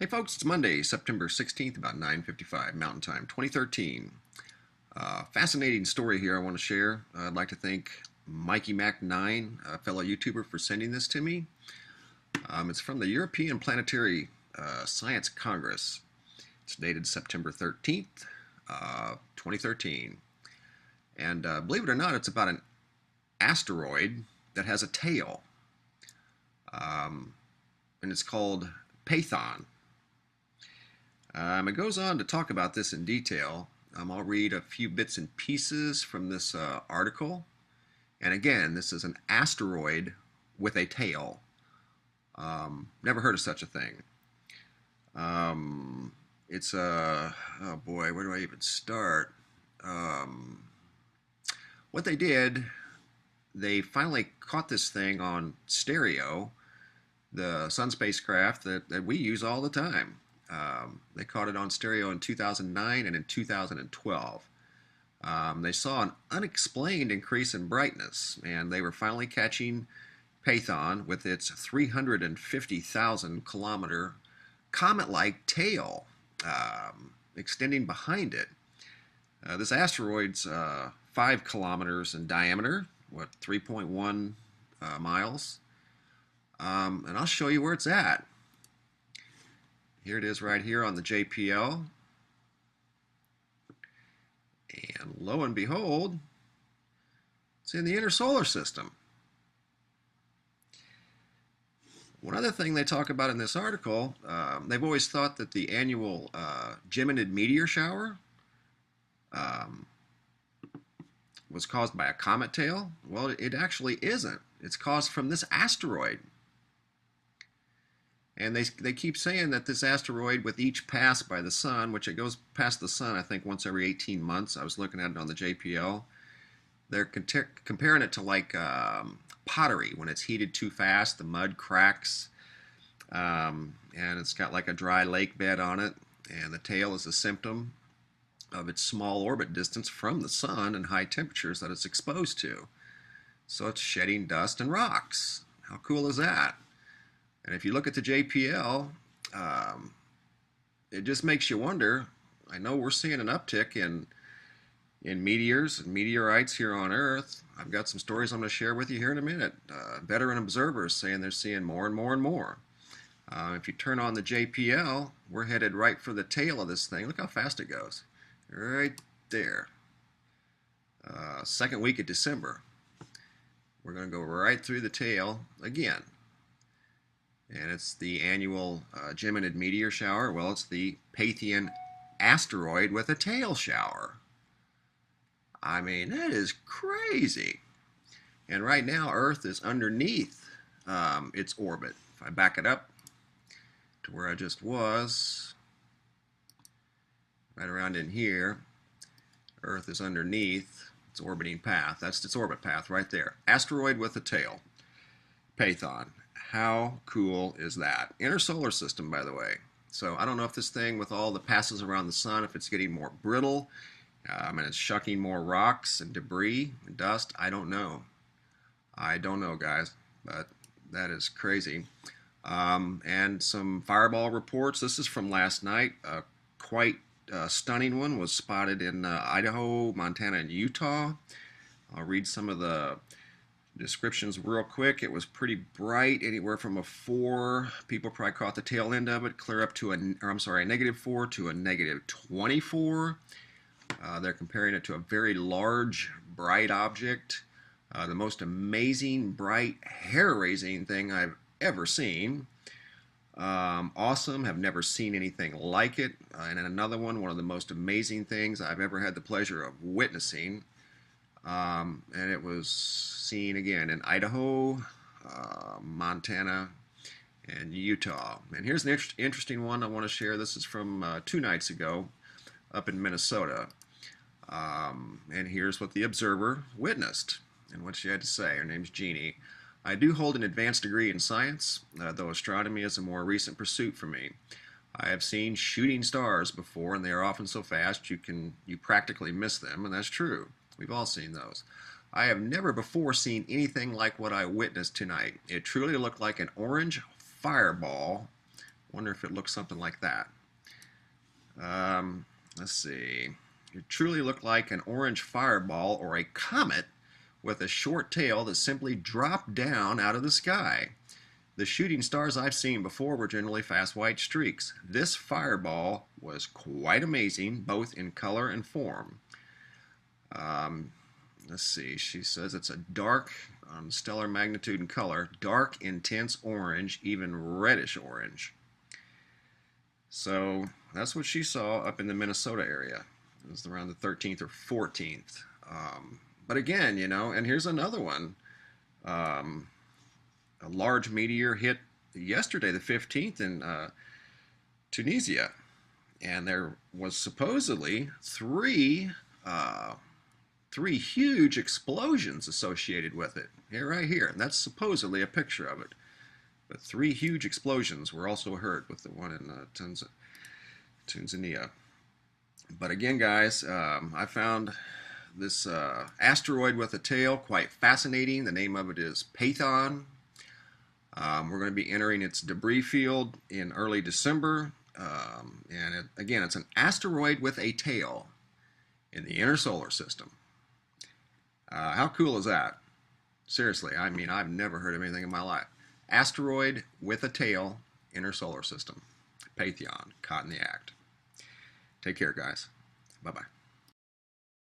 Hey folks, it's Monday, September 16th, about 9:55 Mountain Time, 2013. Fascinating story here I want to share. I'd like to thank Mikey Mac9, a fellow YouTuber, for sending this to me. It's from the European Planetary Science Congress. It's dated September 13th, 2013. And believe it or not, it's about an asteroid that has a tail. And it's called Phaethon. It goes on to talk about this in detail. I'll read a few bits and pieces from this article. And again, this is an asteroid with a tail. Never heard of such a thing. It's a, oh boy, where do I even start? What they did, they finally caught this thing on stereo, the sun spacecraft that we use all the time. They caught it on stereo in 2009 and in 2012. They saw an unexplained increase in brightness, and they were finally catching Phaethon with its 350,000 kilometer comet-like tail extending behind it. This asteroid's 5 kilometers in diameter, 3.1 miles. And I'll show you where it's at. Here it is right here on the JPL. And lo and behold, it's in the inner solar system. One other thing they talk about in this article, they've always thought that the annual Geminid meteor shower was caused by a comet tail. Well, it actually isn't. It's caused from this asteroid. And they keep saying that this asteroid, with each pass by the sun, which it goes past the sun, I think, once every 18 months. I was looking at it on the JPL. They're comparing it to like pottery. When it's heated too fast, the mud cracks. And it's got like a dry lake bed on it. And the tail is a symptom of its small orbit distance from the sun and high temperatures that it's exposed to. So it's shedding dust and rocks. How cool is that? And if you look at the JPL, it just makes you wonder. I know we're seeing an uptick in meteors and meteorites here on Earth. I've got some stories I'm going to share with you here in a minute. Veteran observers saying they're seeing more and more and more. If you turn on the JPL, we're headed right for the tail of this thing. Look how fast it goes. Right there. Second week of December. We're going to go right through the tail again. And it's the annual Geminid meteor shower. Well, it's the Phaethon asteroid with a tail shower. I mean, that is crazy. And right now, Earth is underneath its orbit. If I back it up to where I just was, right around in here, Earth is underneath its orbiting path. That's its orbit path right there. Asteroid with a tail. Phaethon. How cool is that? Inner solar system, by the way. So I don't know if this thing, with all the passes around the sun, if it's getting more brittle, and it's shucking more rocks and debris and dust. I don't know. I don't know, guys, but that is crazy. And some fireball reports. This is from last night. A quite stunning one was spotted in Idaho, Montana, and Utah. I'll read some of the descriptions real quick. It was pretty bright, anywhere from a 4. People probably caught the tail end of it, clear up to a -4 to a -24. They're comparing it to a very large, bright object. The most amazing, bright, hair-raising thing I've ever seen. Awesome. Have never seen anything like it. And another one of the most amazing things I've ever had the pleasure of witnessing. And it was seen again in Idaho, Montana, and Utah. And here's an interesting one I want to share. This is from 2 nights ago up in Minnesota. And here's what the observer witnessed and what she had to say. Her name's Jeannie. I do hold an advanced degree in science, though astronomy is a more recent pursuit for me. I have seen shooting stars before, and they are often so fast you practically miss them, and that's true. We've all seen those. I have never before seen anything like what I witnessed tonight. It truly looked like an orange fireball Wonder if it looks something like that. Let's see. It truly looked like an orange fireball or a comet with a short tail that simply dropped down out of the sky. The shooting stars I've seen before were generally fast white streaks. This fireball was quite amazing, both in color and form. Let's see, she says it's a dark, stellar magnitude and color, dark, intense orange, even reddish orange. So that's what she saw up in the Minnesota area. It was around the 13th or 14th. But again, you know, and here's another one. A large meteor hit yesterday, the 15th, in Tunisia. And there was supposedly three huge explosions associated with it. Here, right here. And that's supposedly a picture of it. But 3 huge explosions were also heard with the one in Tanzania. But again, guys, I found this asteroid with a tail quite fascinating. The name of it is Phaethon. We're going to be entering its debris field in early December. And again, it's an asteroid with a tail in the inner solar system. How cool is that? Seriously, I mean, I've never heard of anything in my life. Asteroid with a tail, inner solar system. Phaethon, caught in the act. Take care, guys. Bye-bye.